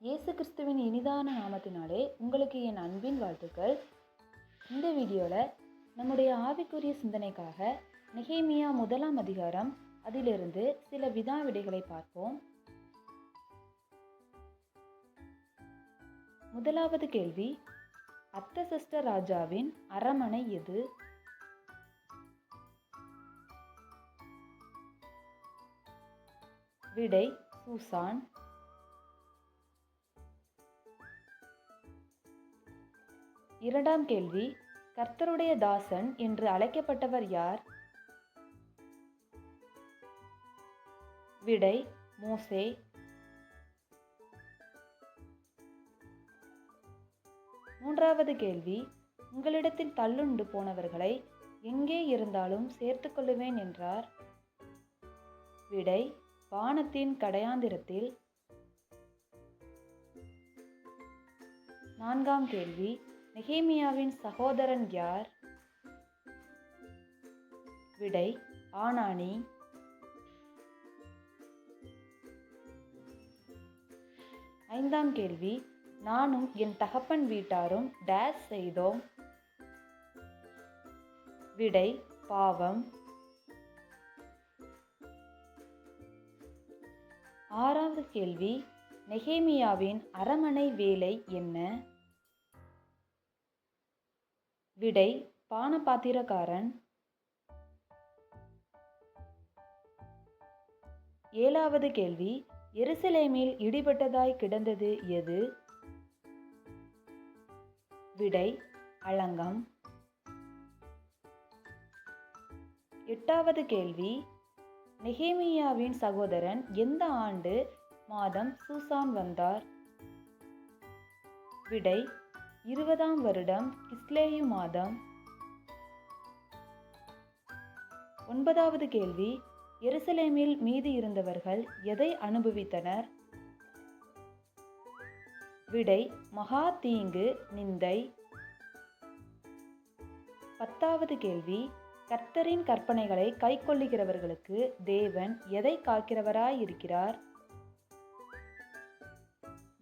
இயேசு கிறிஸ்துவின் இனிதான நாமத்தினாலே உங்களுக்கு என் அன்பின் வாழ்த்துக்கள். இந்த வீடியோவில் நம்முடைய ஆவிக்குரிய சிந்தனைக்காக நெகேமியா 1ஆம் அதிகாரம் அதிலிருந்து சில வினா விடைகளை பார்ப்போம். முதலாவது கேள்வி, அர்தசஷ்ட ராஜாவின் அரண்மனை எது? விடை சூசான். இரண்டாம் கேள்வி, கர்த்தருடைய தாசன் என்று அழைக்கப்பட்டவர் யார்? விடை மோசே. மூன்றாவது கேள்வி, உங்களிடத்தில் தள்ளுண்டு போனவர்களை எங்கே இருந்தாலும் சேர்த்துக் கொள்ளுவேன் என்றார். விடை வானத்தின் கடையாந்திரத்தில். நான்காம் கேள்வி, நெகேமியாவின் சகோதரன் யார்? விடை ஆனானி. ஐந்தாம் கேள்வி, நானும் என் தகப்பன் வீட்டாரும் டேஸ் செய்தோம். விடை பாவம். ஆறாவது கேள்வி, நெகேமியாவின் அரண்மனை வேலை என்ன? விடை பானபாத்திரக்காரன். ஏழாவது கேள்வி, எருசலேமில் இடிபட்டதாய் கிடந்தது எது? விடை அலங்கம். எட்டாவது கேள்வி, நெகேமியாவின் சகோதரன் எந்த ஆண்டு மாதம் சூசான் வந்தார்? விடை 20ஆம் வருடம் கிஸ்லேயு மாதம். ஒன்பதாவது கேள்வி, எருசலேமில் மீதி இருந்தவர்கள் எதை அனுபவித்தனர்? விடை மகா தீங்கு, நிந்தை. 10வது கேள்வி, கர்த்தரின் கற்பனைகளை கைக்கொள்ளுகிறவர்களுக்கு தேவன் எதை காக்கிறவராய் இருக்கிறார்?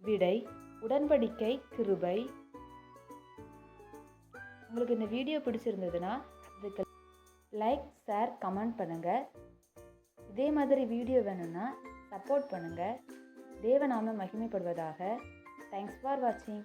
விடை உடன்படிக்கை, கிருபை. உங்களுக்கு இந்த வீடியோ பிடிச்சிருந்ததுன்னா இதுக்கு லைக், ஷேர், கமெண்ட் பண்ணுங்கள். இதே மாதிரி வீடியோ வேணும்னா சப்போர்ட் பண்ணுங்கள். தேவநாமம் மகிமைப்படுவதாக. தேங்க்ஸ் ஃபார் வாட்சிங்.